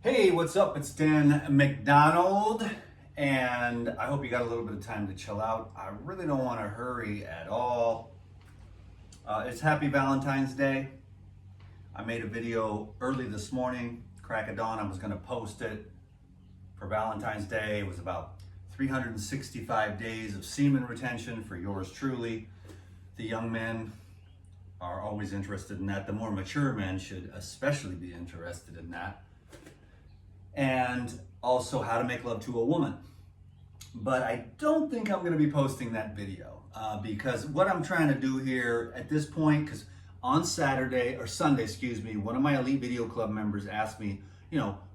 Hey, what's up? It's Dan McDonald, and I hope you got a little bit of time to chill out. I really don't want to hurry at all. It's Happy Valentine's Day. I made a video early this morning, crack of dawn. I was going to post it for Valentine's Day. It was about 365 days of semen retention for yours truly. The young men are always interested in that. The more mature men should especially be interested in that. And also how to make love to a woman. But I don't think I'm going to be posting that video because what I'm trying to do here at this point, because on Sunday, one of my Elite Video Club members asked me,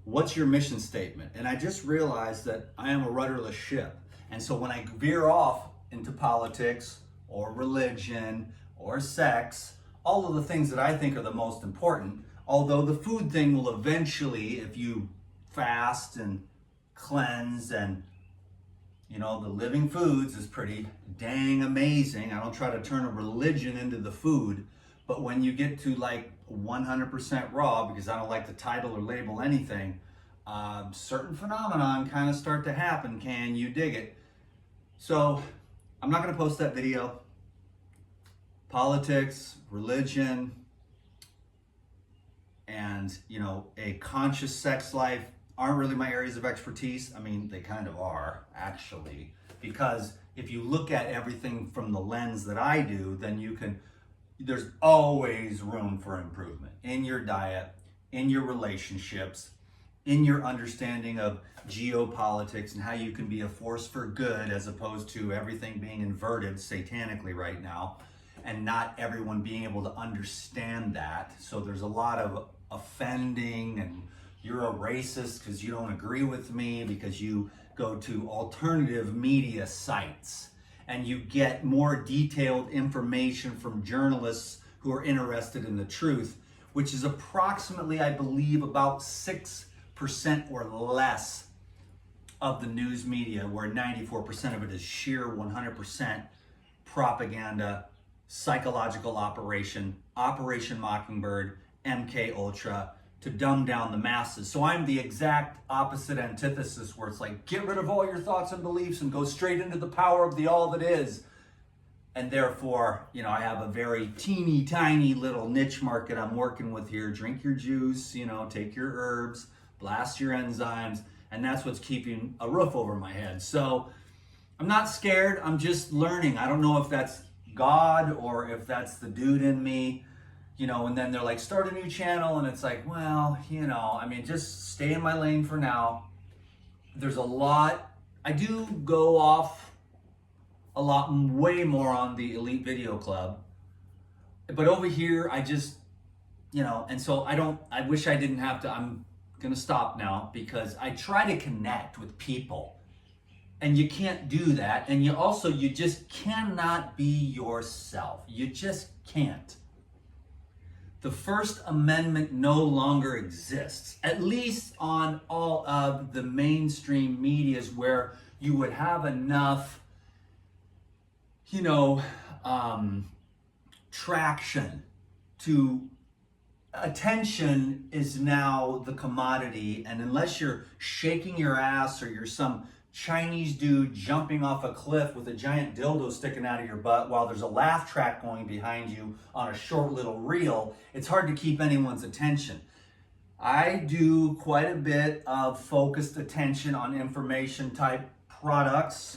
what's your mission statement? And I just realized that I am a rudderless ship. And so when I veer off into politics or religion or sex, all of the things that I think are the most important, although the food thing will eventually, if you fast and cleanse and the living foods is pretty dang amazing. I don't try to turn a religion into the food, but when you get to like 100% raw, because I don't like to title or label anything, certain phenomenon kind of start to happen. Can you dig it? So I'm not going to post that video. Politics, religion, and a conscious sex life aren't really my areas of expertise. I mean, they kind of are, actually, because if you look at everything from the lens that I do, then there's always room for improvement in your diet, in your relationships, in your understanding of geopolitics and how you can be a force for good as opposed to everything being inverted satanically right now and not everyone being able to understand that. So there's a lot of offending and you're a racist because you don't agree with me because you go to alternative media sites and you get more detailed information from journalists who are interested in the truth, which is approximately, I believe, about 6% or less of the news media, where 94% of it is sheer 100% propaganda, psychological Operation Mockingbird, MK Ultra, to dumb down the masses. So I'm the exact opposite antithesis, where it's like, get rid of all your thoughts and beliefs and go straight into the power of the all that is. And therefore, I have a very teeny tiny little niche market I'm working with here. Drink your juice, take your herbs, blast your enzymes, and that's what's keeping a roof over my head. So I'm not scared, I'm just learning. I don't know if that's God or if that's the dude in me. And then they're like, start a new channel. And it's like, well, just stay in my lane for now. There's a lot. I do go off a lot, way more on the Elite Video Club. But over here, I just, and so I wish I didn't have to. I'm going to stop now because I try to connect with people. And you can't do that. And you just cannot be yourself. You just can't. The First Amendment no longer exists, at least on all of the mainstream medias where you would have enough, traction to attention is now the commodity. And unless you're shaking your ass or you're some Chinese dude jumping off a cliff with a giant dildo sticking out of your butt while there's a laugh track going behind you on a short little reel, it's hard to keep anyone's attention. I do quite a bit of focused attention on information type products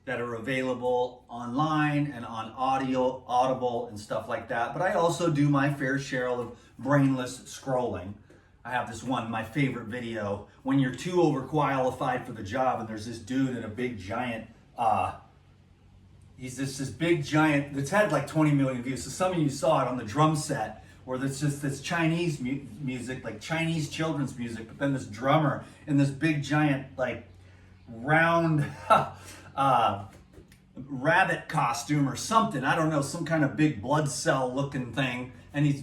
that are available online and on audio, Audible and stuff like that. But I also do my fair share of brainless scrolling. I have this one, my favorite video, when you're too overqualified for the job and there's this dude in a big giant, he's this big giant that's had like 20 million views. So some of you saw it on the drum set where there's just this Chinese music, like Chinese children's music, but then this drummer in this big giant, like round rabbit costume or something. I don't know, some kind of big blood cell looking thing. And he's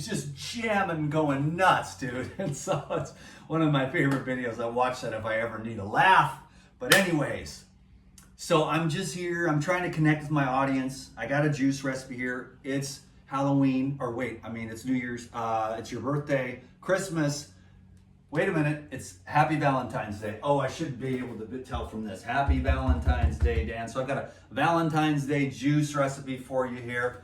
just jamming, going nuts, dude. And so it's one of my favorite videos. I watch that if I ever need a laugh. But anyways, so I'm just here. I'm trying to connect with my audience. I got a juice recipe here. It's Halloween, it's New Year's. It's your birthday, Christmas. Wait a minute, it's Happy Valentine's Day. Oh, I should be able to tell from this. Happy Valentine's Day, Dan. So I've got a Valentine's Day juice recipe for you here.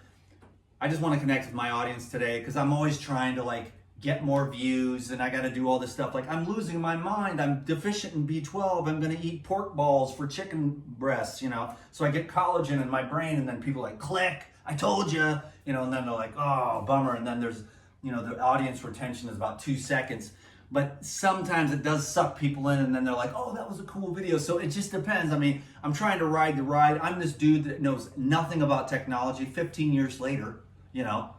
I just want to connect with my audience today because I'm always trying to like get more views and I got to do all this stuff. Like I'm losing my mind. I'm deficient in B12. I'm going to eat pork balls for chicken breasts, you know. So I get collagen in my brain and then people like click, I told you, you know, and then they're like, oh, bummer. And then there's, you know, the audience retention is about 2 seconds. But sometimes it does suck people in and then they're like, oh, that was a cool video. So it just depends. I mean, I'm trying to ride the ride. I'm this dude that knows nothing about technology 15 years later, you know,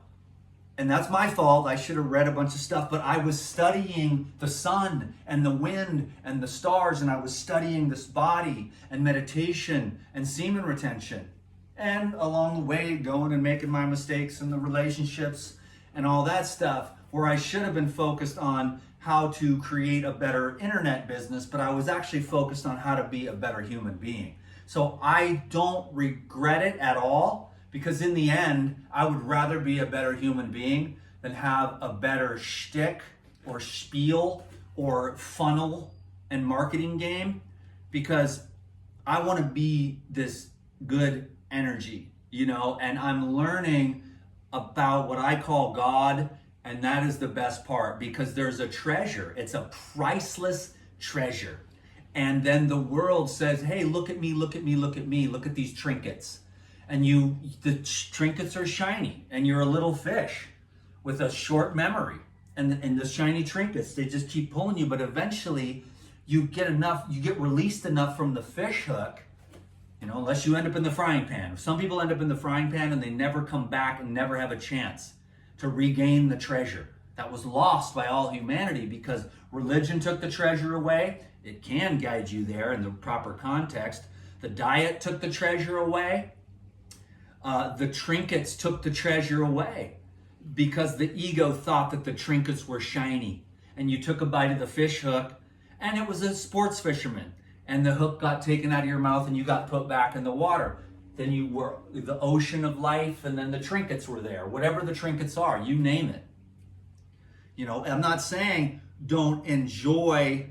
and that's my fault. I should have read a bunch of stuff, but I was studying the sun and the wind and the stars, and I was studying this body and meditation and semen retention. And along the way, going and making my mistakes in the relationships and all that stuff, where I should have been focused on how to create a better internet business, but I was actually focused on how to be a better human being. So I don't regret it at all, because in the end, I would rather be a better human being than have a better shtick or spiel or funnel and marketing game, because I want to be this good energy, you know, and I'm learning about what I call God. And that is the best part, because there's a treasure. It's a priceless treasure. And then the world says, hey, look at me, look at me, look at me, look at these trinkets. And the trinkets are shiny, and you're a little fish with a short memory. And the shiny trinkets, they just keep pulling you, but eventually you get released enough from the fish hook, you know, unless you end up in the frying pan. Some people end up in the frying pan and they never come back and never have a chance to regain the treasure that was lost by all humanity, because religion took the treasure away. It can guide you there in the proper context. The diet took the treasure away. The trinkets took the treasure away because the ego thought that the trinkets were shiny. And you took a bite of the fish hook and it was a sports fisherman, and the hook got taken out of your mouth and you got put back in the water. Then you were the ocean of life, and then the trinkets were there. Whatever the trinkets are, you name it. You know, I'm not saying don't enjoy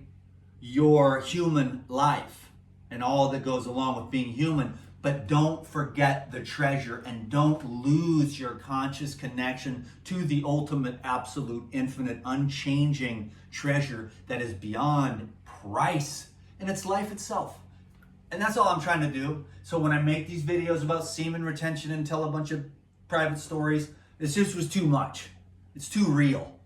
your human life and all that goes along with being human, but don't forget the treasure and don't lose your conscious connection to the ultimate, absolute, infinite, unchanging treasure that is beyond price, and it's life itself. And that's all I'm trying to do. So when I make these videos about semen retention and tell a bunch of private stories, this just was too much. It's too real.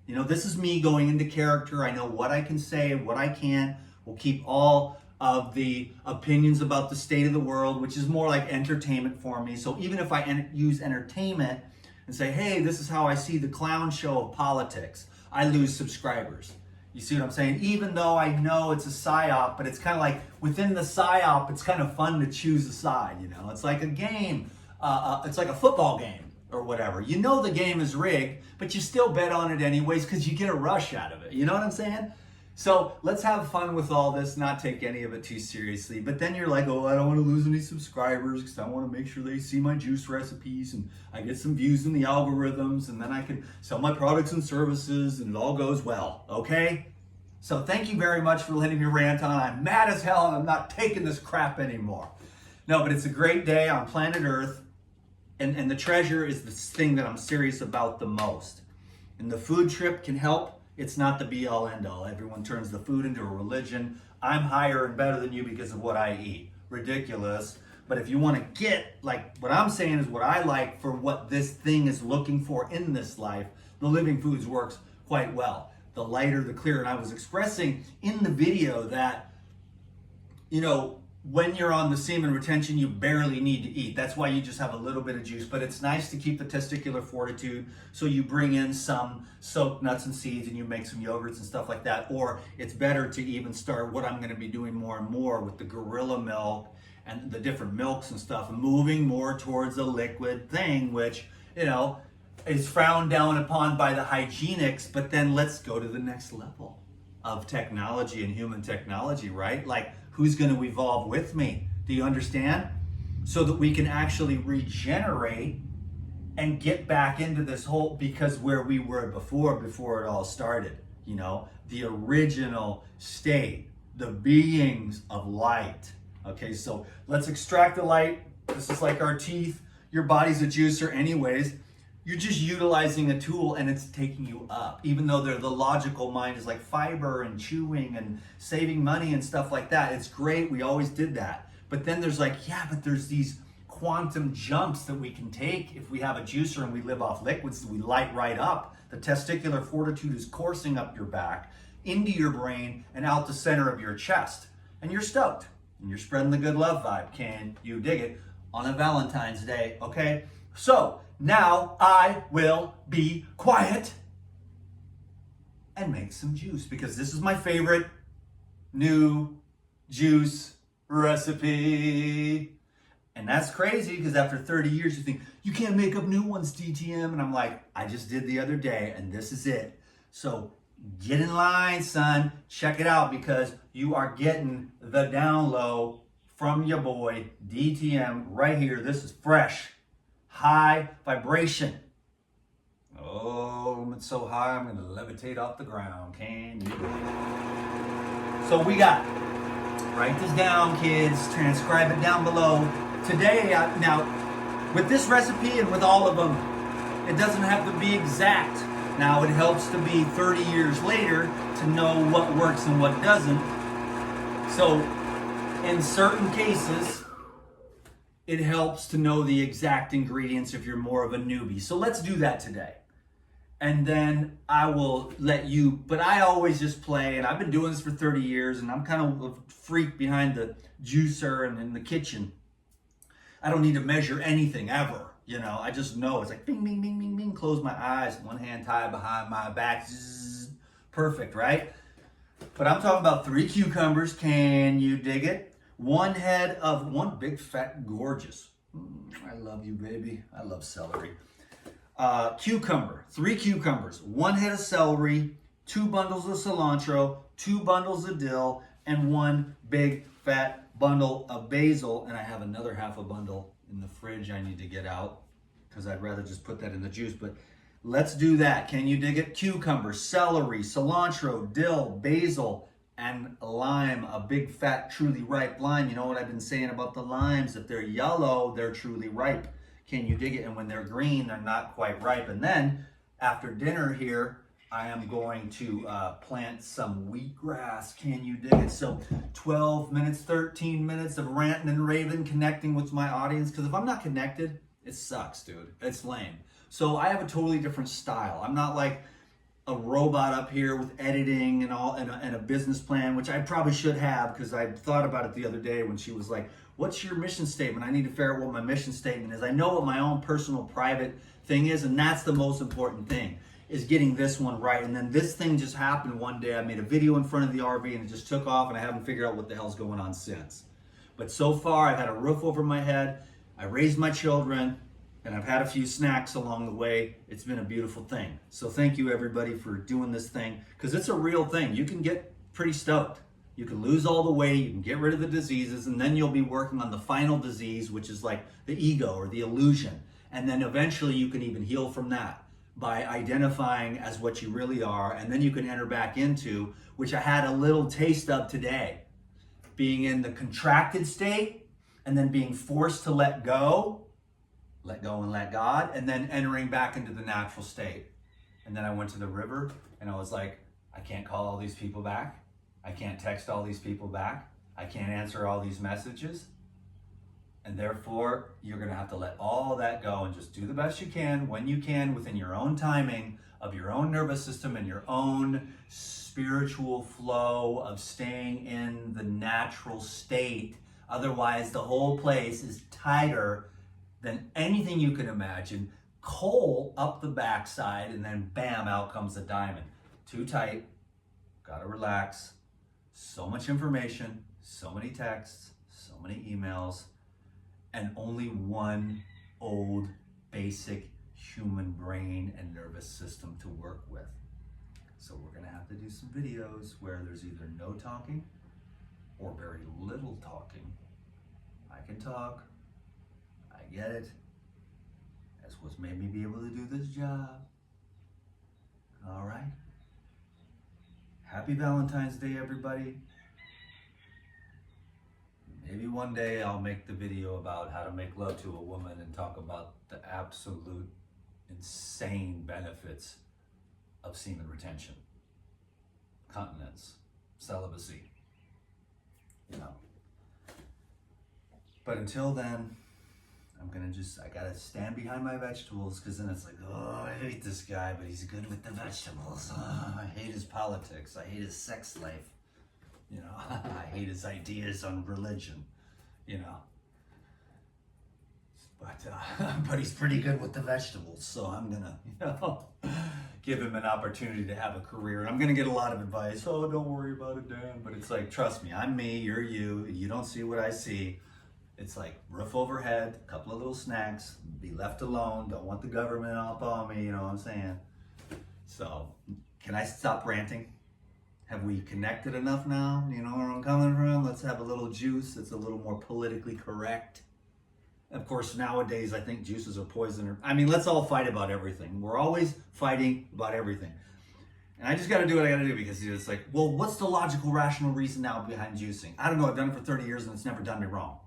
You know, this is me going into character. I know what I can say, what I can't. We'll keep all of the opinions about the state of the world, which is more like entertainment for me. So even if I use entertainment and say, hey, this is how I see the clown show of politics, I lose subscribers. You see what I'm saying? Even though I know it's a psyop, but it's kind of like within the psyop, it's kind of fun to choose a side, you know? It's like a game. It's like a football game or whatever. You know the game is rigged, but you still bet on it anyways because you get a rush out of it. You know what I'm saying? So let's have fun with all this, not take any of it too seriously. But then you're like, oh, I don't want to lose any subscribers because I want to make sure they see my juice recipes and I get some views in the algorithms, and then I can sell my products and services and it all goes well, okay? So thank you very much for letting me rant on. I'm mad as hell and I'm not taking this crap anymore. No, but it's a great day on planet Earth, and the treasure is the thing that I'm serious about the most. And the food trip can help. It's not the be all end all. Everyone turns the food into a religion. I'm higher and better than you because of what I eat. Ridiculous. But if you want to get, like what I'm saying is what I like for what this thing is looking for in this life, the Living Foods works quite well. The lighter, the clearer. And I was expressing in the video that, you know, when you're on the semen retention, you barely need to eat. That's why you just have a little bit of juice. But it's nice to keep the testicular fortitude. So you bring in some soaked nuts and seeds and you make some yogurts and stuff like that. Or it's better to even start what I'm going to be doing more and more with the gorilla milk and the different milks and stuff, and moving more towards a liquid thing, which, you know, is frowned down upon by the hygienics. But then let's go to the next level of technology and human technology, right? Like, who's going to evolve with me? Do you understand? So that we can actually regenerate and get back into this whole, because where we were before it all started. you know, the original state, the beings of light. Okay, so let's extract the light. This is like our teeth. Your body's a juicer anyways. You're just utilizing a tool and it's taking you up. Even though the logical mind is like fiber and chewing and saving money and stuff like that. It's great, we always did that. But then there's like, yeah, but there's these quantum jumps that we can take if we have a juicer and we live off liquids. We light right up. The testicular fortitude is coursing up your back, into your brain, and out the center of your chest. And you're stoked. And you're spreading the good love vibe. Can you dig it? On a Valentine's Day, okay? So, now I will be quiet and make some juice because this is my favorite new juice recipe. And that's crazy because after 30 years you think, you can't make up new ones, DTM. And I'm like, I just did the other day and this is it. So get in line, son. Check it out because you are getting the down low from your boy, DTM, right here. This is fresh. High vibration. Oh, it's so high, I'm gonna levitate off the ground. Can you? So we got, write this down, kids. Transcribe it down below. Today, now, with this recipe and with all of them, it doesn't have to be exact. Now, it helps to be 30 years later to know what works and what doesn't. So, in certain cases, it helps to know the exact ingredients if you're more of a newbie. So let's do that today. And then I will let you, but I always just play, and I've been doing this for 30 years, and I'm kind of a freak behind the juicer and in the kitchen. I don't need to measure anything ever, you know. I just know. It's like bing, bing, bing, bing, bing. Close my eyes, one hand tied behind my back. Zzz, perfect, right? But I'm talking about 3 cucumbers. Can you dig it? One big fat gorgeous. I love you, baby. I love celery. Cucumber, 3 cucumbers, 1 head of celery, 2 bundles of cilantro, 2 bundles of dill, and 1 big fat bundle of basil. And I have another half a bundle in the fridge I need to get out because I'd rather just put that in the juice. But let's do that. Can you dig it? Cucumber, celery, cilantro, dill, basil, and lime, a big fat truly ripe lime. You know what I've been saying about the limes? If they're yellow, they're truly ripe. Can you dig it? And when they're green, they're not quite ripe. And then after dinner here, I am going to plant some wheatgrass. Can you dig it? So 12 minutes, 13 minutes of ranting and raving, connecting with my audience. Because if I'm not connected, it sucks, dude. It's lame. So I have a totally different style. I'm not like a robot up here with editing and all and a business plan, which I probably should have because I thought about it the other day when she was like, what's your mission statement? I need to figure out what my mission statement is. I know what my own personal private thing is, and that's the most important thing, is getting this one right. And then this thing just happened one day. I made a video in front of the RV and it just took off and I haven't figured out what the hell's going on since. But so far I've had a roof over my head, I raised my children, and I've had a few snacks along the way. It's been a beautiful thing. So thank you everybody for doing this thing, because it's a real thing. You can get pretty stoked. You can lose all the weight, you can get rid of the diseases, and then you'll be working on the final disease, which is like the ego or the illusion. And then eventually you can even heal from that by identifying as what you really are. And then you can enter back into, which I had a little taste of today, being in the contracted state and then being forced to let go and let God, and then entering back into the natural state. And then I went to the river and I was like, I can't call all these people back. I can't text all these people back. I can't answer all these messages. And therefore, you're going to have to let all that go and just do the best you can when you can within your own timing of your own nervous system and your own spiritual flow of staying in the natural state. Otherwise, the whole place is tighter than anything you can imagine. Coal up the backside, and then bam, out comes the diamond. Too tight, gotta relax. So much information, so many texts, so many emails, and only one old basic human brain and nervous system to work with. So we're gonna have to do some videos where there's either no talking or very little talking. I can talk, I get it. That's what's made me be able to do this job. All right. Happy Valentine's Day, everybody. Maybe one day I'll make the video about how to make love to a woman and talk about the absolute insane benefits of semen retention, continence, celibacy, you know. But until then, I gotta stand behind my vegetables, because then it's like, oh, I hate this guy, but he's good with the vegetables. Oh, I hate his politics. I hate his sex life. You know, I hate his ideas on religion, you know. But he's pretty good with the vegetables, so I'm gonna, you know, give him an opportunity to have a career. And I'm gonna get a lot of advice. Oh, don't worry about it, Dan. But it's like, trust me, I'm me, you're you. You don't see what I see. It's like roof overhead, a couple of little snacks, be left alone, don't want the government up on me, you know what I'm saying? So, can I stop ranting? Have we connected enough now? You know where I'm coming from? Let's have a little juice that's a little more politically correct. Of course, nowadays, I think juices are poison. I mean, let's all fight about everything. We're always fighting about everything. And I just got to do what I got to do, because it's like, well, what's the logical, rational reason now behind juicing? I don't know. I've done it for 30 years and it's never done me wrong.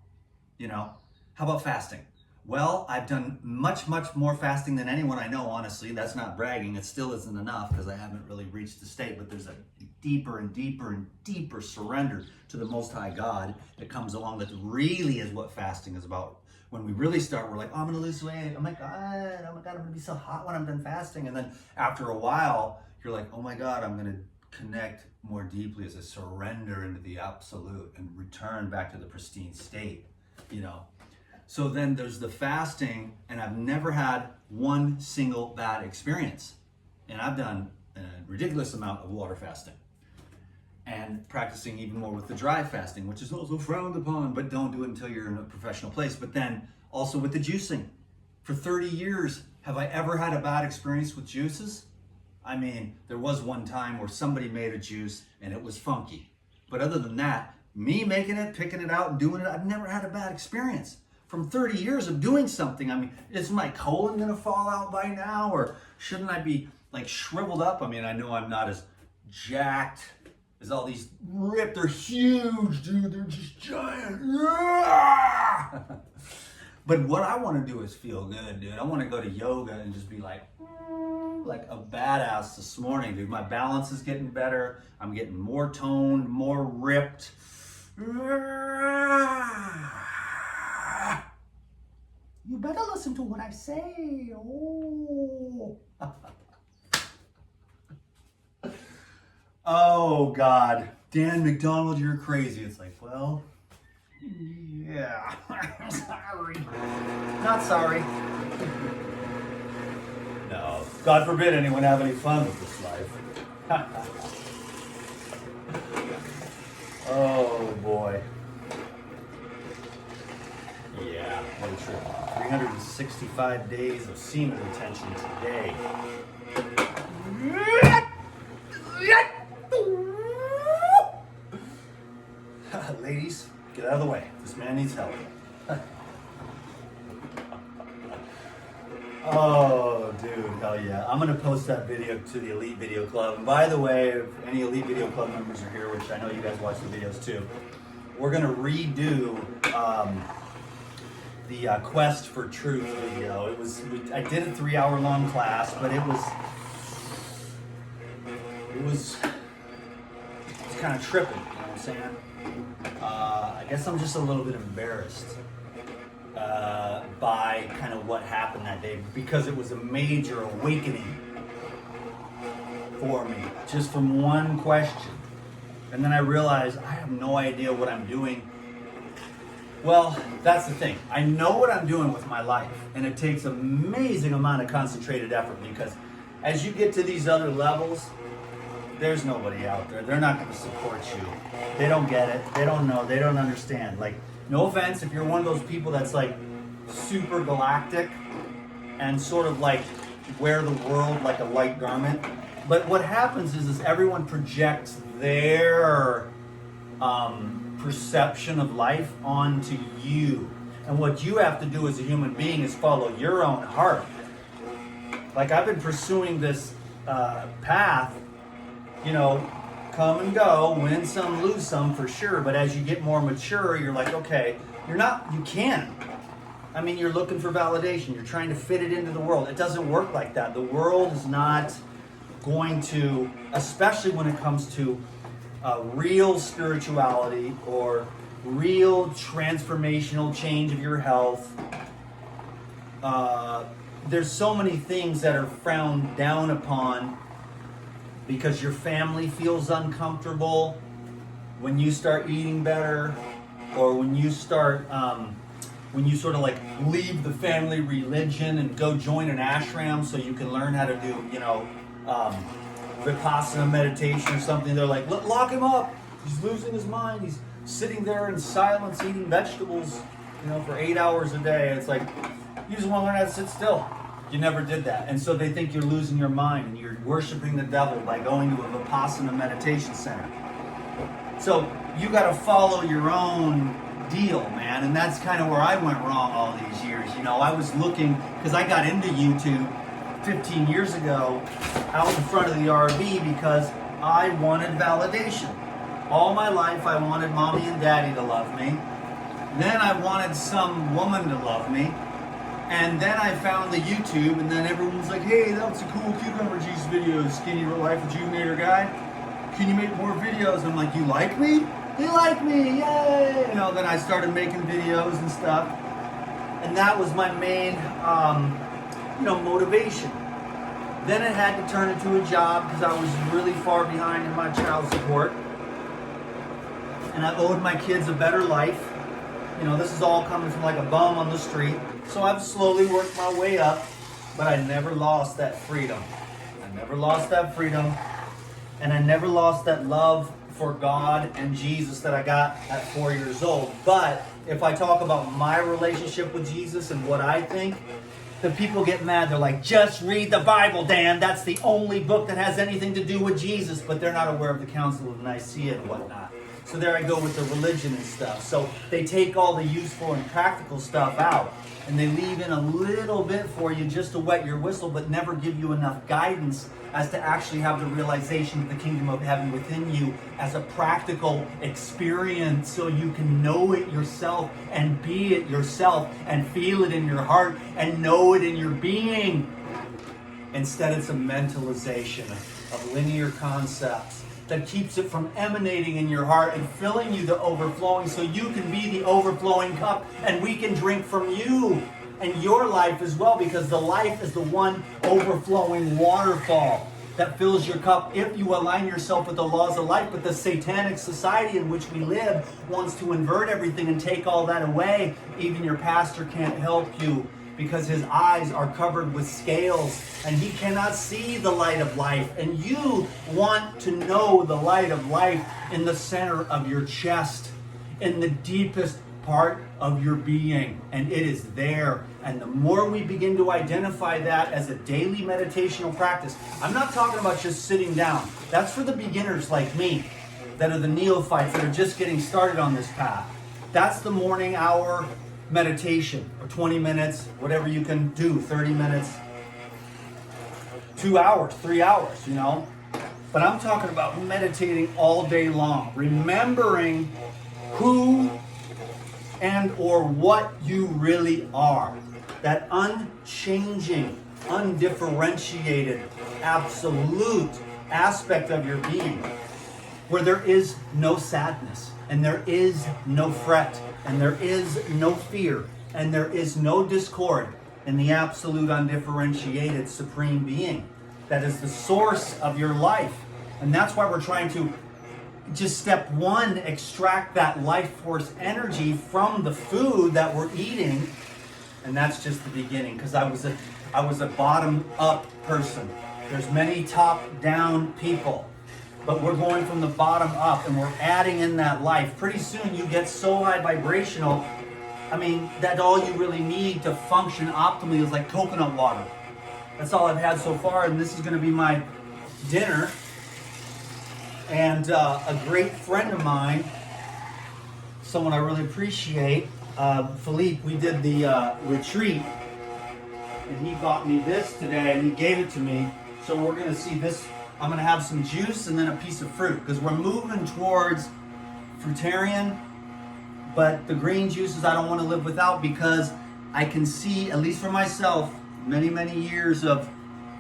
You know, how about fasting? Well, I've done much, much more fasting than anyone I know, honestly. That's not bragging. It still isn't enough, because I haven't really reached the state, but there's a deeper and deeper and deeper surrender to the Most High God that comes along. That really is what fasting is about. When we really start, we're like, oh, I'm going to lose weight. Oh my God, I'm going to be so hot when I'm done fasting. And then after a while, you're like, oh my God, I'm going to connect more deeply as a surrender into the absolute and return back to the pristine state. You know, so then there's the fasting, and I've never had one single bad experience. And I've done a ridiculous amount of water fasting and practicing even more with the dry fasting, which is also frowned upon, but don't do it until you're in a professional place. But then also with the juicing. For 30 years, have I ever had a bad experience with juices? I mean, there was one time where somebody made a juice and it was funky. But other than that, me making it, picking it out and doing it, I've never had a bad experience. From 30 years of doing something, I mean, is my colon gonna fall out by now? Or shouldn't I be like shriveled up? I mean, I know I'm not as jacked as all these ripped, they're huge, dude, they're just giant. But what I wanna do is feel good, dude. I wanna go to yoga and just be like a badass this morning, dude. My balance is getting better. I'm getting more toned, more ripped. You better listen to what I say. Oh. Oh God, Dan McDonald, you're crazy. It's like, well, yeah. Sorry. Not sorry. No, God forbid anyone have any fun with this life. Oh boy. Yeah, what a trip. 365 days of semen retention today. Ladies, get out of the way. This man needs help. Oh, dude, hell yeah. I'm going to post that video to the Elite Video Club. And by the way, if any Elite Video Club members are here, which I know you guys watch the videos too, we're going to redo the Quest for Truth video. I did a 3-hour-long class, but it was kind of tripping, you know what I'm saying? I guess I'm just a little bit embarrassed by kind of what happened that day, because it was a major awakening for me, just from one question. And then I realized I have no idea what I'm doing. Well, that's the thing. I know what I'm doing with my life, and it takes an amazing amount of concentrated effort, because as you get to these other levels, there's nobody out there. They're not going to support you. They don't get it. They don't know. They don't understand. Like, no offense if you're one of those people that's like super galactic and sort of like wear the world like a light garment. But what happens is everyone projects their perception of life onto you. And what you have to do as a human being is follow your own heart. Like, I've been pursuing this path, you know, come and go, win some, lose some for sure. But as you get more mature, you're like, okay, you can. I mean, you're looking for validation. You're trying to fit it into the world. It doesn't work like that. The world is not going to, especially when it comes to real spirituality or real transformational change of your health. There's so many things that are frowned down upon because your family feels uncomfortable when you start eating better, or when you start, when you sort of like leave the family religion and go join an ashram so you can learn how to do, Vipassana meditation or something. They're like, lock him up. He's losing his mind. He's sitting there in silence eating vegetables, for 8 hours a day. It's like, you just want to learn how to sit still. You never did that. And so they think you're losing your mind and you're worshiping the devil by going to a Vipassana meditation center. So you got to follow your own deal, man. And that's kind of where I went wrong all these years. I was looking, because I got into YouTube 15 years ago out in front of the RV because I wanted validation. All my life I wanted mommy and daddy to love me. Then I wanted some woman to love me. And then I found the YouTube, and then everyone was like, hey, that's a cool Cucumber Juice video, Skinny Life Rejuvenator guy. Can you make more videos? I'm like, you like me? You like me, yay! Then I started making videos and stuff. And that was my main, motivation. Then it had to turn into a job because I was really far behind in my child support. And I owed my kids a better life. This is all coming from like a bum on the street. So I've slowly worked my way up, but I never lost that freedom. I never lost that freedom. And I never lost that love for God and Jesus that I got at 4 years old. But if I talk about my relationship with Jesus and what I think, the people get mad. They're like, just read the Bible, Dan. That's the only book that has anything to do with Jesus. But they're not aware of the Council of Nicaea and whatnot. So there I go with the religion and stuff. So they take all the useful and practical stuff out, and they leave in a little bit for you just to wet your whistle, but never give you enough guidance as to actually have the realization of the kingdom of heaven within you as a practical experience, so you can know it yourself and be it yourself and feel it in your heart and know it in your being. Instead, it's a mentalization of linear concepts that keeps it from emanating in your heart and filling you to overflowing, so you can be the overflowing cup and we can drink from you and your life as well, because the life is the one overflowing waterfall that fills your cup if you align yourself with the laws of life. But the satanic society in which we live wants to invert everything and take all that away. Even your pastor can't help you, because his eyes are covered with scales and he cannot see the light of life. And you want to know the light of life in the center of your chest, in the deepest part of your being, and it is there. And the more we begin to identify that as a daily meditational practice, I'm not talking about just sitting down. That's for the beginners like me, that are the neophytes that are just getting started on this path. That's the morning hour meditation, or 20 minutes, whatever you can do, 30 minutes, 2 hours, 3 hours, But I'm talking about meditating all day long, remembering who and or what you really are. That unchanging, undifferentiated, absolute aspect of your being, where there is no sadness, and there is no fret, and there is no fear, and there is no discord in the absolute, undifferentiated, supreme being that is the source of your life. And that's why we're trying to just step one, extract that life force energy from the food that we're eating. And that's just the beginning, because I was a bottom up person. There's many top down people, but we're going from the bottom up and we're adding in that life. Pretty soon you get so high vibrational, that all you really need to function optimally is like coconut water. That's all I've had so far, and this is going to be my dinner. And a great friend of mine, someone I really appreciate, Philippe, we did the retreat, and he bought me this today, and he gave it to me. So we're going to see this I'm gonna have some juice and then a piece of fruit, because we're moving towards fruitarian, but the green juices I don't want to live without, because I can see, at least for myself, many, many years of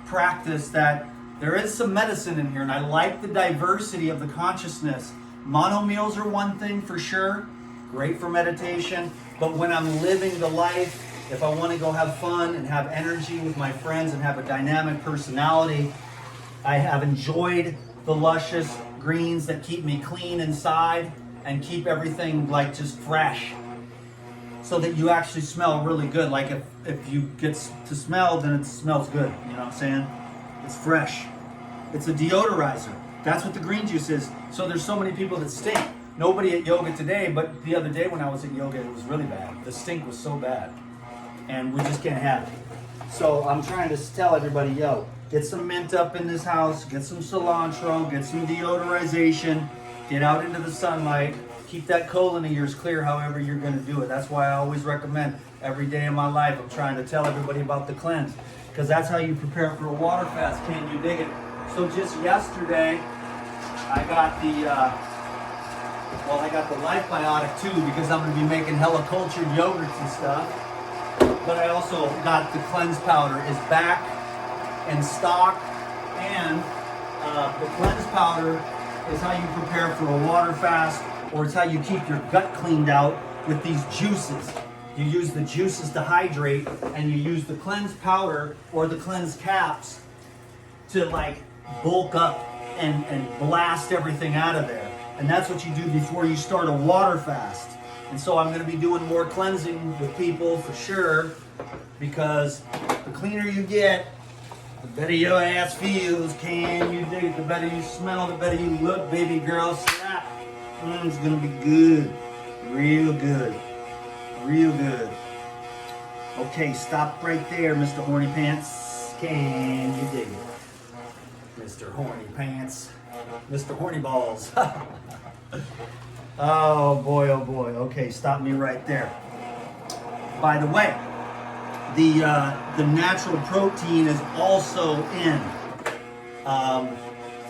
practice, that there is some medicine in here, and I like the diversity of the consciousness. Mono meals are one thing for sure, great for meditation, but when I'm living the life, if I want to go have fun and have energy with my friends and have a dynamic personality, I have enjoyed the luscious greens that keep me clean inside and keep everything like just fresh, so that you actually smell really good. Like if you get to smell, then it smells good. You know what I'm saying? It's fresh. It's a deodorizer. That's what the green juice is. So there's so many people that stink. Nobody at yoga today, but the other day when I was at yoga, it was really bad. The stink was so bad. And we just can't have it. So I'm trying to tell everybody, yo, get some mint up in this house, get some cilantro, get some deodorization, get out into the sunlight, keep that colon of yours clear however you're going to do it. That's why I always recommend every day of my life, I'm trying to tell everybody about the cleanse, because that's how you prepare for a water fast. Can you dig it? So just yesterday, I got the Life Biotic too, because I'm going to be making hella cultured yogurts and stuff. But I also got the cleanse powder is back in stock, and the cleanse powder is how you prepare for a water fast, or it's how you keep your gut cleaned out with these juices. You use the juices to hydrate, and you use the cleanse powder or the cleanse caps to like bulk up and blast everything out of there. And that's what you do before you start a water fast. And so I'm going to be doing more cleansing with people for sure, because the cleaner you get, the better your ass feels. Can you dig it? The better you smell, the better you look, baby girl. Snap. It's going to be good. Real good. Real good. Okay, stop right there, Mr. Horny Pants. Can you dig it? Mr. Horny Pants. Mr. Horny Balls. Oh boy, oh boy. Okay, stop me right there. By the way, the natural protein is also in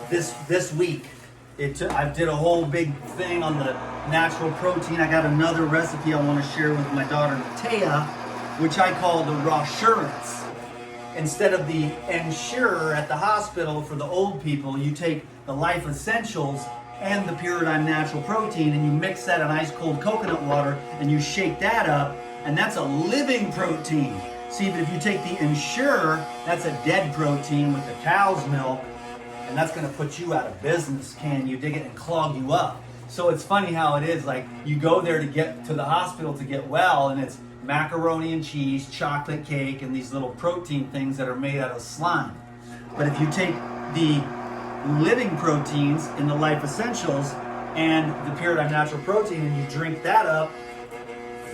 this week. I did a whole big thing on the natural protein. I got another recipe I want to share with my daughter Matea, which I call the Rawsurance. Instead of the Ensure at the hospital for the old people, you take the Life Essentials and the Paradigm Natural Protein, and you mix that in ice cold coconut water, and you shake that up, and that's a living protein. See, but if you take the Ensure, that's a dead protein with the cow's milk, and that's going to put you out of business. Can you dig it? And clog you up. So it's funny how it is, like you go there to get to the hospital to get well, and it's macaroni and cheese, chocolate cake, and these little protein things that are made out of slime. But if you take the living proteins in the Life Essentials and the Paradigm Natural Protein, and you drink that up,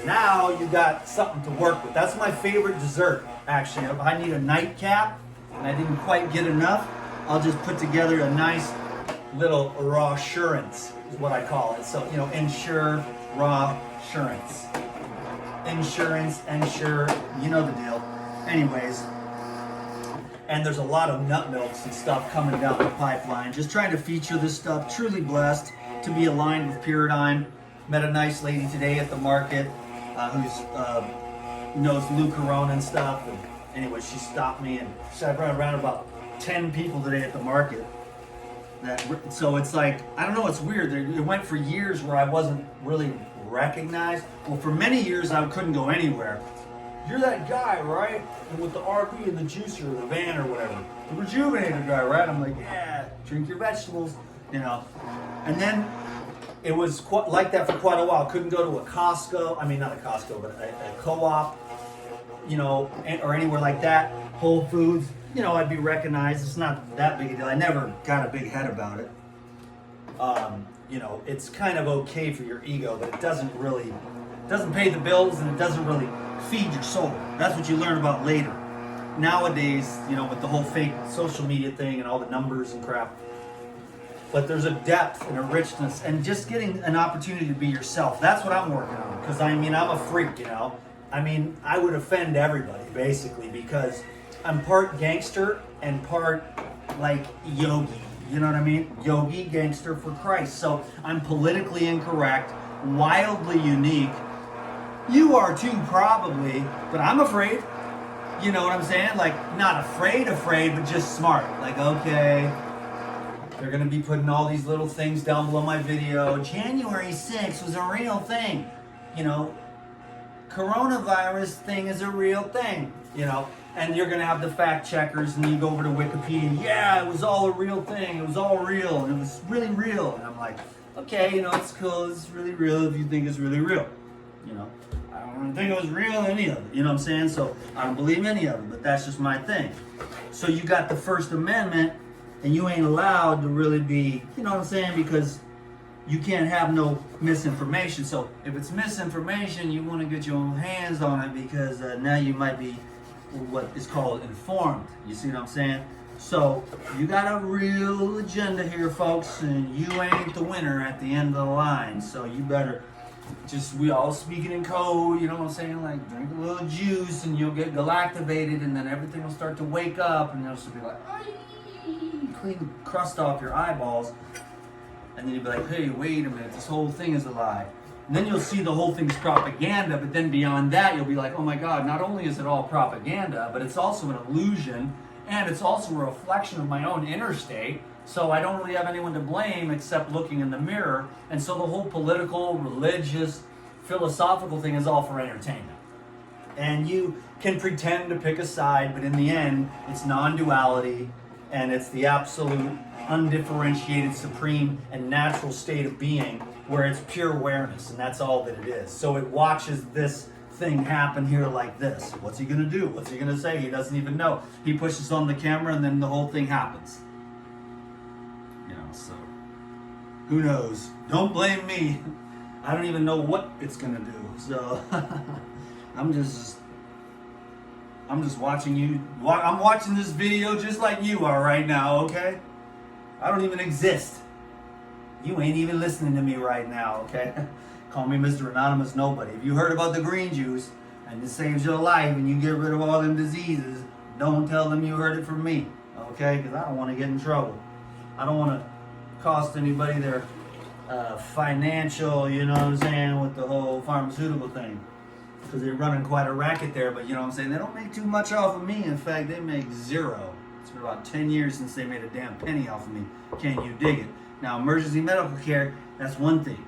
now you got something to work with. That's my favorite dessert, actually. If I need a nightcap and I didn't quite get enough, I'll just put together a nice little Rawsurance, is what I call it. So, Ensure, Rawsurance. Insurance, Ensure, you know the deal. Anyways, and there's a lot of nut milks and stuff coming down the pipeline. Just trying to feature this stuff. Truly blessed to be aligned with Paradigm. Met a nice lady today at the market who knows Lou Corona and stuff. And anyway, she stopped me, and so I brought around about 10 people today at the market. So it's like, I don't know, it's weird. It went for years where I wasn't really recognized. Well, for many years I couldn't go anywhere. You're that guy, right? And with the RV and the juicer or the van or whatever. The rejuvenator guy, right? I'm like, yeah, drink your vegetables, And then it was like that for quite a while. Couldn't go to a Costco. I mean, not a Costco, but a co-op, or anywhere like that. Whole Foods, I'd be recognized. It's not that big a deal. I never got a big head about it. It's kind of okay for your ego, but it doesn't pay the bills, and it doesn't really feed your soul. That's what you learn about later. Nowadays, with the whole fake social media thing and all the numbers and crap. But there's a depth and a richness, and just getting an opportunity to be yourself. That's what I'm working on. Because I'm a freak, I would offend everybody, basically, because I'm part gangster and part like Yogi. You know what I mean? Yogi gangster for Christ. So I'm politically incorrect, wildly unique. You are too, probably, but I'm afraid. You know what I'm saying? Like, not afraid, but just smart. Like, okay, they're going to be putting all these little things down below my video. January 6th was a real thing. You know, coronavirus thing is a real thing. You know, and you're going to have the fact checkers, and you go over to Wikipedia. Yeah, it was all a real thing. It was all real, and it was really real. And I'm like, okay, you know, it's cool. It's really real if you think it's really real. You know, I don't think it was real, any of it. You know what I'm saying? So I don't believe any of it, but that's just my thing. So you got the First Amendment, and you ain't allowed to really be, you know what I'm saying? Because you can't have no misinformation. So if it's misinformation, you want to get your own hands on it, because now you might be what is called informed. You see what I'm saying? So you got a real agenda here, folks, and you ain't the winner at the end of the line. So you better just, we all speaking in code, you know what I'm saying? Like, drink a little juice and you'll get galactivated, and then everything will start to wake up, and you'll just be like, clean the crust off your eyeballs. And then you'll be like, hey, wait a minute, this whole thing is a lie. And then you'll see the whole thing's propaganda, but then beyond that, you'll be like, oh my God, not only is it all propaganda, but it's also an illusion, and it's also a reflection of my own inner state. So I don't really have anyone to blame except looking in the mirror. And so the whole political, religious, philosophical thing is all for entertainment. And you can pretend to pick a side, but in the end, it's non-duality, and it's the absolute, undifferentiated, supreme, and natural state of being, where it's pure awareness, and that's all that it is. So it watches this thing happen here like this. What's he gonna do? What's he gonna say? He doesn't even know. He pushes on the camera, and then the whole thing happens. You know, so who knows? Don't blame me. I don't even know what it's gonna do. So I'm just watching you. I'm watching this video just like you are right now, okay? I don't even exist. You ain't even listening to me right now, okay? Call me Mr. Anonymous Nobody. If you heard about the green juice and it saves your life and you get rid of all them diseases, don't tell them you heard it from me, okay? Because I don't want to get in trouble. I don't want to cost anybody their financial, you know what I'm saying, with the whole pharmaceutical thing. Because they're running quite a racket there, but you know what I'm saying? They don't make too much off of me. In fact, they make zero. It's been about 10 years since they made a damn penny off of me. Can you dig it? Now, emergency medical care, that's one thing.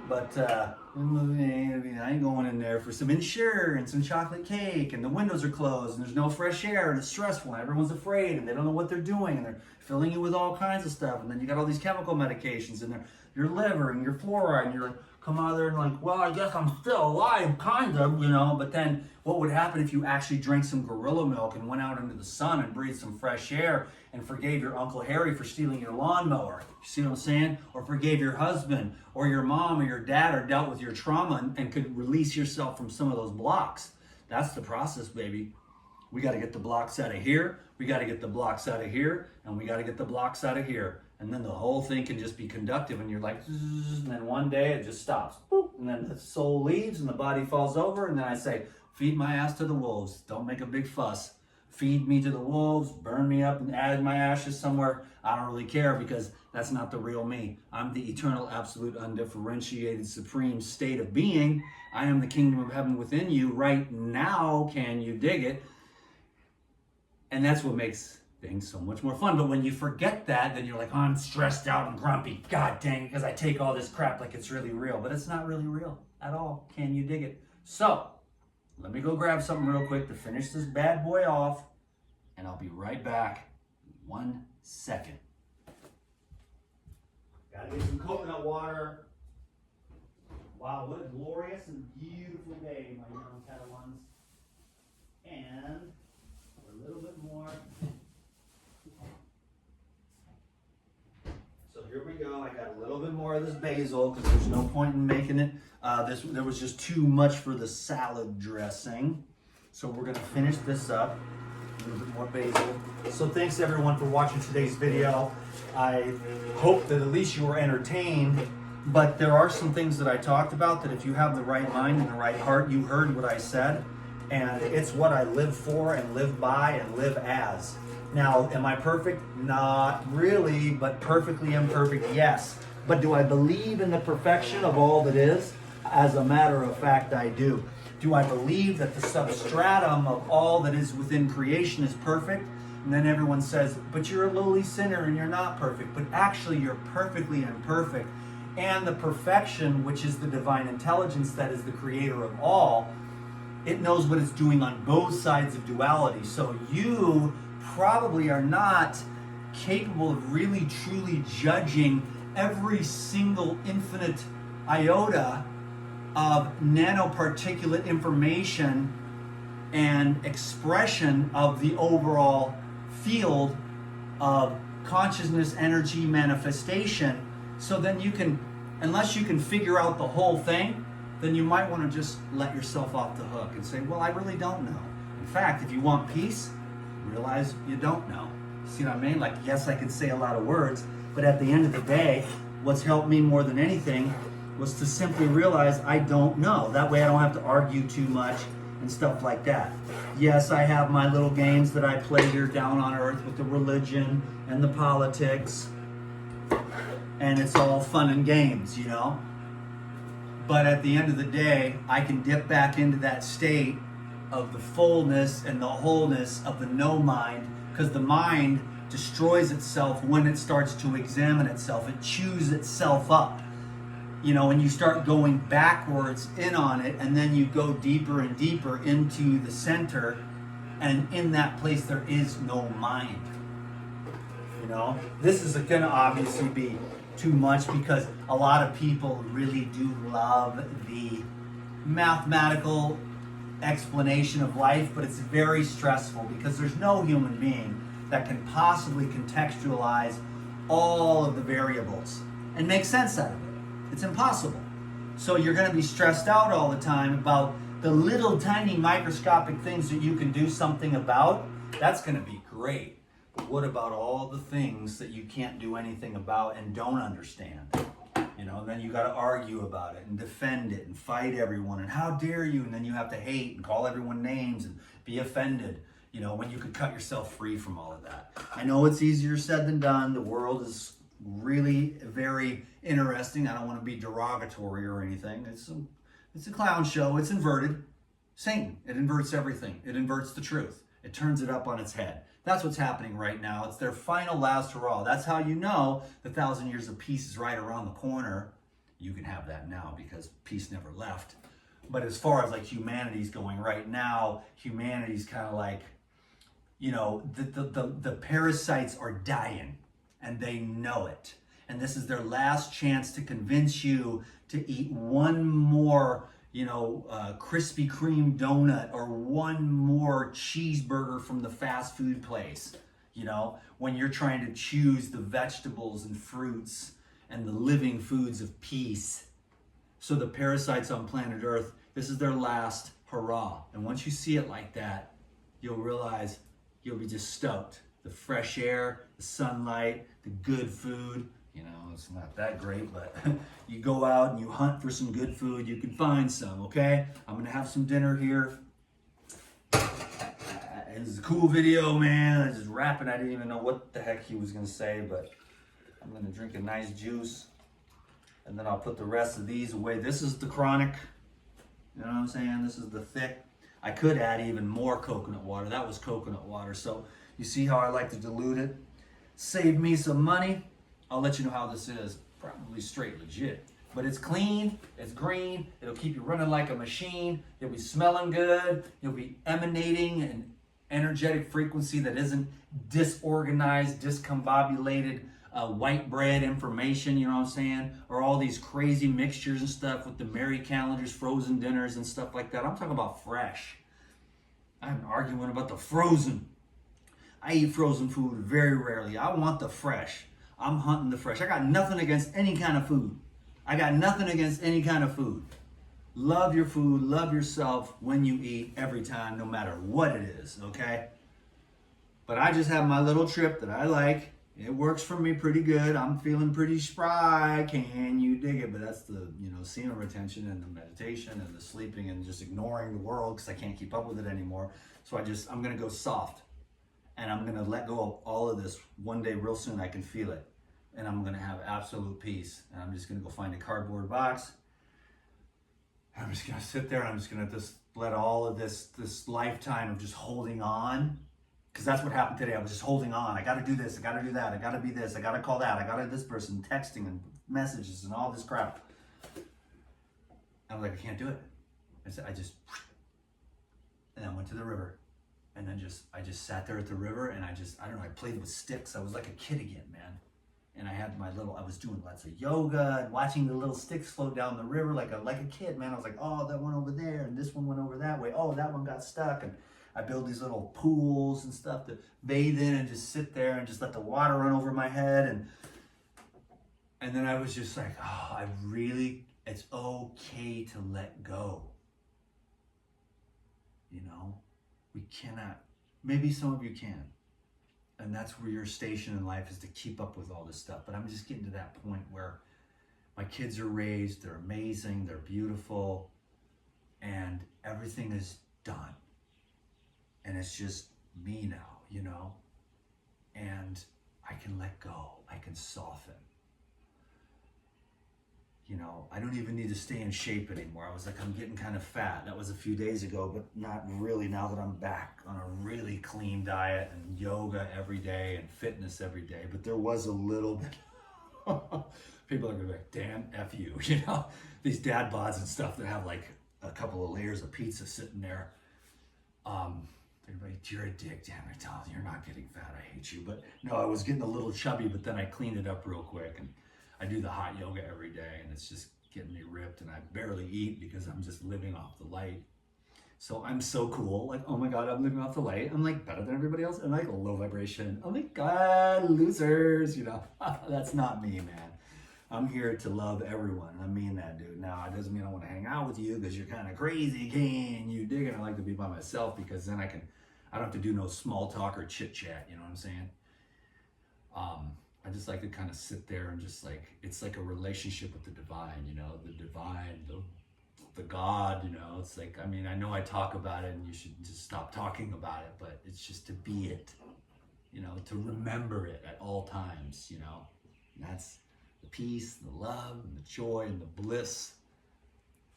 But I ain't going in there for some insurance and chocolate cake, and the windows are closed, and there's no fresh air, and it's stressful, and everyone's afraid, and they don't know what they're doing, and they're filling you with all kinds of stuff, and then you got all these chemical medications in your liver and your fluoride, and you're come out of there and like, well, I guess I'm still alive, kind of, you know. But then what would happen if you actually drank some gorilla milk and went out into the sun and breathed some fresh air and forgave your Uncle Harry for stealing your lawnmower? You see what I'm saying? Or forgave your husband or your mom or your dad, or dealt with your trauma and could release yourself from some of those blocks. That's the process, baby. We got to get the blocks out of here. We got to get the blocks out of here. And we got to get the blocks out of here. And then the whole thing can just be conductive, and you're like, and then one day it just stops. And then the soul leaves and the body falls over, and then I say, feed my ass to the wolves. Don't make a big fuss. Feed me to the wolves, burn me up and add my ashes somewhere. I don't really care, because that's not the real me. I'm the eternal, absolute, undifferentiated, supreme state of being. I am the kingdom of heaven within you right now. Can you dig it? And that's what makes things so much more fun. But when you forget that, then you're like, oh, I'm stressed out and grumpy. God dang, because I take all this crap like it's really real. But it's not really real at all. Can you dig it? So, let me go grab something real quick to finish this bad boy off, and I'll be right back in 1 second. Gotta get some coconut water. Wow, what a glorious and beautiful day, my young Padawans. And a little bit more. So here we go. I got a little bit more of this basil, because there's no point in making it. There was just too much for the salad dressing. So we're going to finish this up. A little bit more basil. So thanks everyone for watching today's video. I hope that at least you were entertained. But there are some things that I talked about that if you have the right mind and the right heart, you heard what I said. And it's what I live for and live by and live as. Now, am I perfect? Not really, but perfectly imperfect, yes. But do I believe in the perfection of all that is? As a matter of fact, I do. Do I believe that the substratum of all that is within creation is perfect? And then everyone says, but you're a lowly sinner and you're not perfect. But actually, you're perfectly imperfect. And the perfection, which is the divine intelligence that is the creator of all, it knows what it's doing on both sides of duality. So you probably are not capable of really truly judging every single infinite iota of nanoparticulate information and expression of the overall field of consciousness energy manifestation. So then you can, unless you can figure out the whole thing, then you might want to just let yourself off the hook and say, well, I really don't know. In fact, if you want peace, realize you don't know. See what I mean? Like, yes, I could say a lot of words, but at the end of the day, what's helped me more than anything was to simply realize I don't know. That way I don't have to argue too much and stuff like that. Yes, I have my little games that I play here down on earth with the religion and the politics, and it's all fun and games, you know? But at the end of the day, I can dip back into that state of the fullness and the wholeness of the no mind, because the mind destroys itself when it starts to examine itself. It chews itself up. You know, when you start going backwards in on it, and then you go deeper and deeper into the center, and in that place there is no mind. You know, this is going to obviously be too much because a lot of people really do love the mathematical explanation of life, but it's very stressful because there's no human being that can possibly contextualize all of the variables and make sense out of it. It's impossible. So you're going to be stressed out all the time about the little tiny microscopic things that you can do something about. That's going to be great. But what about all the things that you can't do anything about and don't understand? You know, and then you got to argue about it and defend it and fight everyone. And how dare you? And then you have to hate and call everyone names and be offended. You know, when you could cut yourself free from all of that. I know it's easier said than done. The world is really very interesting. I don't want to be derogatory or anything. It's a clown show. It's inverted. Satan. It inverts everything. It inverts the truth. It turns it up on its head. That's what's happening right now. It's their final last hurrah. That's how you know the 1,000 years of peace is right around the corner. You can have that now because peace never left. But as far as like humanity's going right now, humanity's kind of like, you know, the parasites are dying and they know it. And this is their last chance to convince you to eat one more, you know, Krispy Kreme donut or one more cheeseburger from the fast food place, you know, when you're trying to choose the vegetables and fruits and the living foods of peace. So the parasites on planet Earth, this is their last hurrah. And once you see it like that, you'll realize you'll be just stoked. The fresh air, the sunlight, the good food. You know, it's not that great, but you go out and you hunt for some good food, you can find some, okay? I'm gonna have some dinner here. It was a cool video, man. I was just rapping. I didn't even know what the heck he was gonna say, but I'm gonna drink a nice juice and then I'll put the rest of these away. This is the chronic, you know what I'm saying? This is the thick. I could add even more coconut water. That was coconut water. So you see how I like to dilute it? Save me some money. I'll let you know how this is. Probably straight legit. But it's clean, it's green, it'll keep you running like a machine, you'll be smelling good, you'll be emanating an energetic frequency that isn't disorganized, discombobulated, white bread information, you know what I'm saying? Or all these crazy mixtures and stuff with the Mary calendars, frozen dinners and stuff like that. I'm talking about fresh. I'm arguing about the frozen. I eat frozen food very rarely. I want the fresh. I'm hunting the fresh. I got nothing against any kind of food. I got nothing against any kind of food. Love your food, love yourself when you eat every time, no matter what it is, okay? But I just have my little trip that I like. It works for me pretty good. I'm feeling pretty spry. Can you dig it? But that's the, you know, semen retention and the meditation and the sleeping and just ignoring the world because I can't keep up with it anymore. So I'm going to go soft. and I'm gonna let go of all of this one day real soon. I can feel it, and I'm gonna have absolute peace. And I'm just gonna go find a cardboard box. I'm just gonna sit there. I'm just gonna just let all of this lifetime of just holding on, because that's what happened today. I was just holding on. I got to do this. I got to do that. I got to be this. I got to call that. I got to this person, texting and messages and all this crap. I was like, I can't do it. And I went to the river, and then I just sat there at the river, and I don't know, I played with sticks. I was like a kid again, man. And I had I was doing lots of yoga and watching the little sticks float down the river like a kid, man. I was like, oh, that one over there, and this one went over that way. Oh, that one got stuck. And I build these little pools and stuff to bathe in and just sit there and just let the water run over my head. And then I was just like, oh, it's okay to let go. You know, we cannot, maybe some of you can. And that's where your station in life is, to keep up with all this stuff. But I'm just getting to that point where my kids are raised, they're amazing, they're beautiful, and everything is done. And it's just me now, you know? And I can let go, I can soften. You know, I don't even need to stay in shape anymore. I was like, I'm getting kind of fat. That was a few days ago, but not really now that I'm back on a really clean diet and yoga every day and fitness every day. But there was a little bit, people are gonna be like, Dan, F you, you know? These dad bods and stuff that have like a couple of layers of pizza sitting there. Everybody, you're a dick, Dan. I tell you, you're not getting fat. I hate you. But no, I was getting a little chubby, but then I cleaned it up real quick. And I do the hot yoga every day, and it's just getting me ripped, and I barely eat because I'm just living off the light. So I'm so cool. Like, oh my God, I'm living off the light. I'm like better than everybody else. I'm like low vibration. Oh my God, losers, you know. That's not me, man. I'm here to love everyone. I mean that, dude. Now, it doesn't mean I want to hang out with you because you're kind of crazy, Kane. You dig it. I like to be by myself because then I don't have to do no small talk or chit chat. You know what I'm saying? I just like to kind of sit there and just like, it's like a relationship with the divine, you know, the divine, the God, you know. It's like, I mean, I know I talk about it and you should just stop talking about it, but it's just to be it, you know, to remember it at all times, you know. And that's the peace, the love, and the joy, and the bliss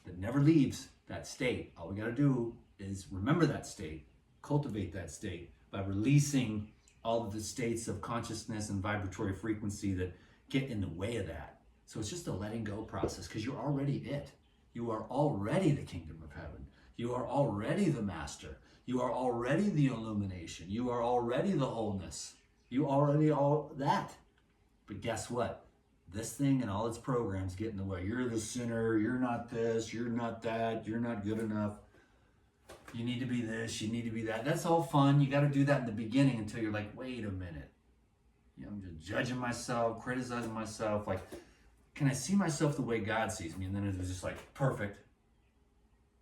that never leaves that state. All we got to do is remember that state, cultivate that state by releasing all of the states of consciousness and vibratory frequency that get in the way of that. So it's just a letting go process, because you're already it. You are already the kingdom of heaven. You are already the master. You are already the illumination. You are already the wholeness. You already all that. But guess what? This thing and all its programs get in the way. You're the sinner. You're not this. You're not that. You're not good enough. You need to be this, you need to be that. That's all fun. You got to do that in the beginning until you're like, wait a minute. You know, I'm just judging myself, criticizing myself. Like, can I see myself the way God sees me? And then it was just like, perfect.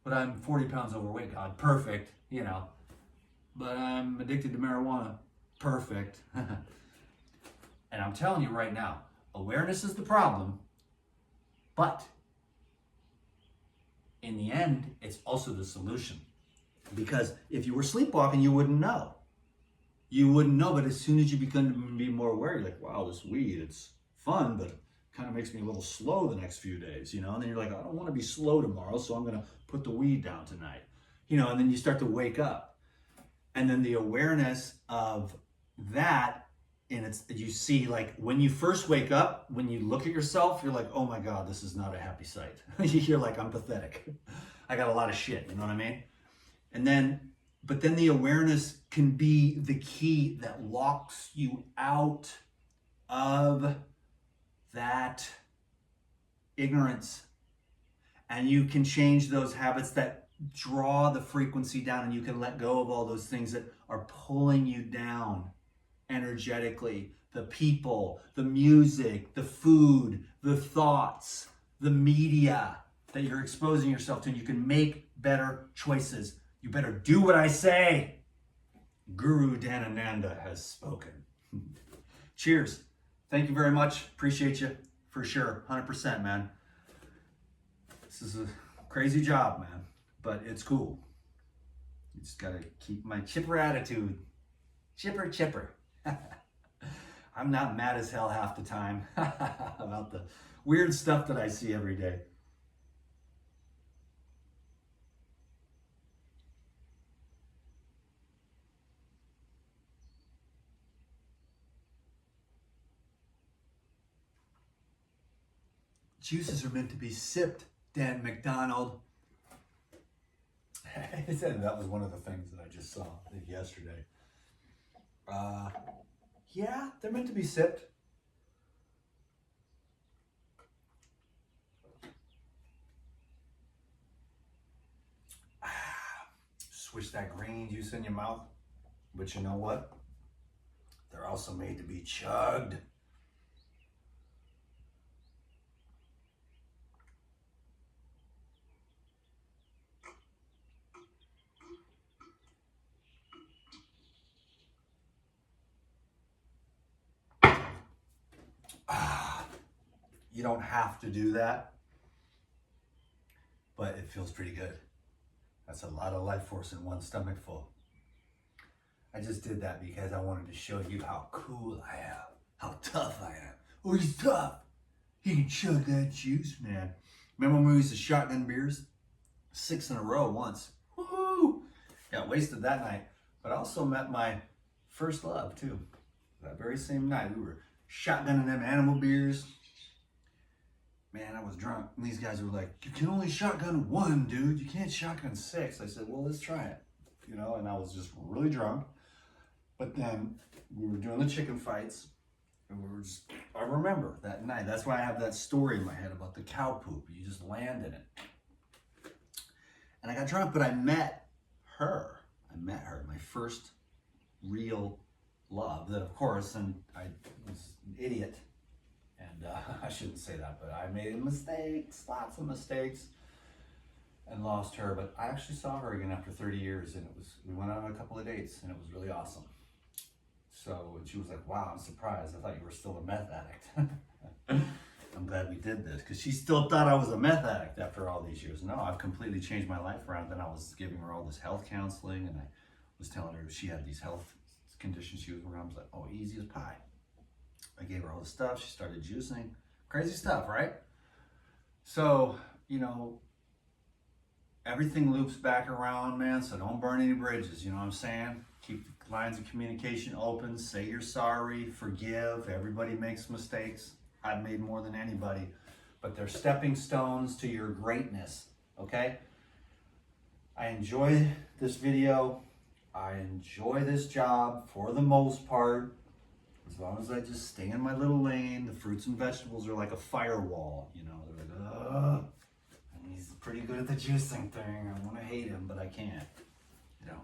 But I'm 40 pounds overweight, God. Perfect. You know. But I'm addicted to marijuana. Perfect. And I'm telling you right now, awareness is the problem. But in the end, it's also the solution. Because if you were sleepwalking, you wouldn't know. You wouldn't know, but as soon as you begin to be more aware, you're like, wow, this weed, it's fun, but it kind of makes me a little slow the next few days, you know? And then you're like, I don't want to be slow tomorrow, so I'm going to put the weed down tonight. You know, and then you start to wake up. And then the awareness of that, and you see, like, when you first wake up, when you look at yourself, you're like, oh my God, this is not a happy sight. You're like, I'm pathetic. I got a lot of shit, you know what I mean? But then the awareness can be the key that walks you out of that ignorance. And you can change those habits that draw the frequency down, and you can let go of all those things that are pulling you down energetically. The people, the music, the food, the thoughts, the media that you're exposing yourself to, and you can make better choices. You better do what I say. Guru Dhanananda has spoken. Cheers. Thank you very much. Appreciate you for sure. 100%, man. This is a crazy job, man, but it's cool. You just gotta keep my chipper attitude. Chipper, chipper. I'm not mad as hell half the time about the weird stuff that I see every day. Juices are meant to be sipped, Dan McDonald. He said that was one of the things that I just saw, I think, yesterday. Yeah, they're meant to be sipped. Swish that green juice in your mouth. But you know what? They're also made to be chugged. You don't have to do that, but it feels pretty good. That's a lot of life force in one stomach full. I just did that because I wanted to show you how cool I am, how tough I am. Oh, he's tough. He can chug that juice, man. Remember when we used to shotgun beers? 6 in a row once. Woo! Got wasted that night, but I also met my first love too. That very same night, we were shotgunning them animal beers. Man, I was drunk. And these guys were like, you can only shotgun 1, dude. You can't shotgun 6. I said, well, let's try it. You know, and I was just really drunk. But then we were doing the chicken fights. And we were just, I remember that night. That's why I have that story in my head about the cow poop. You just land in it. And I got drunk, but I met her. My first real love. That, of course, and I was an idiot. And I shouldn't say that, but I made mistakes, lots of mistakes, and lost her. But I actually saw her again after 30 years, and we went on a couple of dates, and it was really awesome. So, and she was like, wow, I'm surprised. I thought you were still a meth addict. I'm glad we did this, because she still thought I was a meth addict after all these years. No, I've completely changed my life around. Then I was giving her all this health counseling, and I was telling her she had these health conditions she was around. I was like, oh, easy as pie. I gave her all the stuff. She started juicing. Crazy stuff, right? So, you know, everything loops back around, man. So don't burn any bridges. You know what I'm saying? Keep the lines of communication open. Say you're sorry. Forgive. Everybody makes mistakes. I've made more than anybody. But they're stepping stones to your greatness, okay? I enjoy this video. I enjoy this job for the most part. As long as I just stay in my little lane. The fruits and vegetables are like a firewall, you know. They're like, ugh. And he's pretty good at the juicing thing. I want to hate him, but I can't, you know.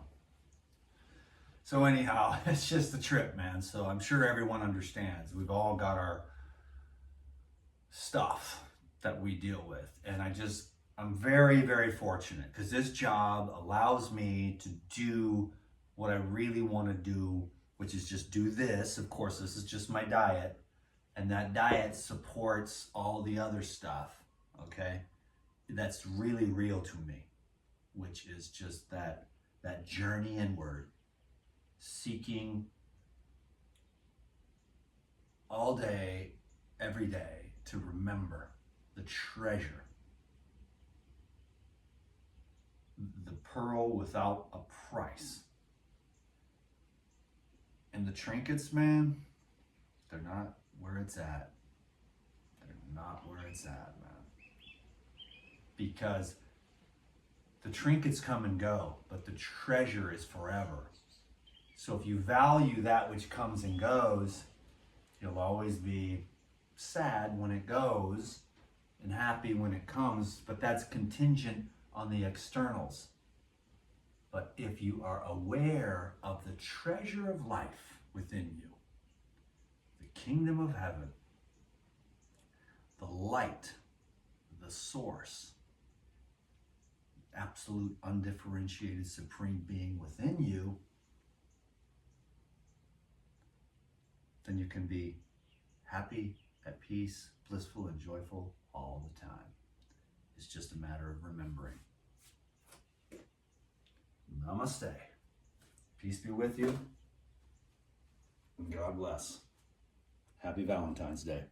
So anyhow, it's just a trip, man. So I'm sure everyone understands. We've all got our stuff that we deal with. And I'm very, very fortunate because this job allows me to do what I really want to do, which is just do this. Of course, this is just my diet. And that diet supports all the other stuff, okay? That's really real to me, which is just that journey inward, seeking all day, every day, to remember the treasure, the pearl without a price. And the trinkets, man, they're not where it's at. They're not where it's at, man. Because the trinkets come and go, but the treasure is forever. So if you value that which comes and goes, you'll always be sad when it goes and happy when it comes, but that's contingent on the externals. But if you are aware of the treasure of life within you, the kingdom of heaven, the light, the source, absolute undifferentiated supreme being within you, then you can be happy, at peace, blissful, and joyful all the time. It's just a matter of remembering. Namaste. Peace be with you. God bless. Happy Valentine's Day.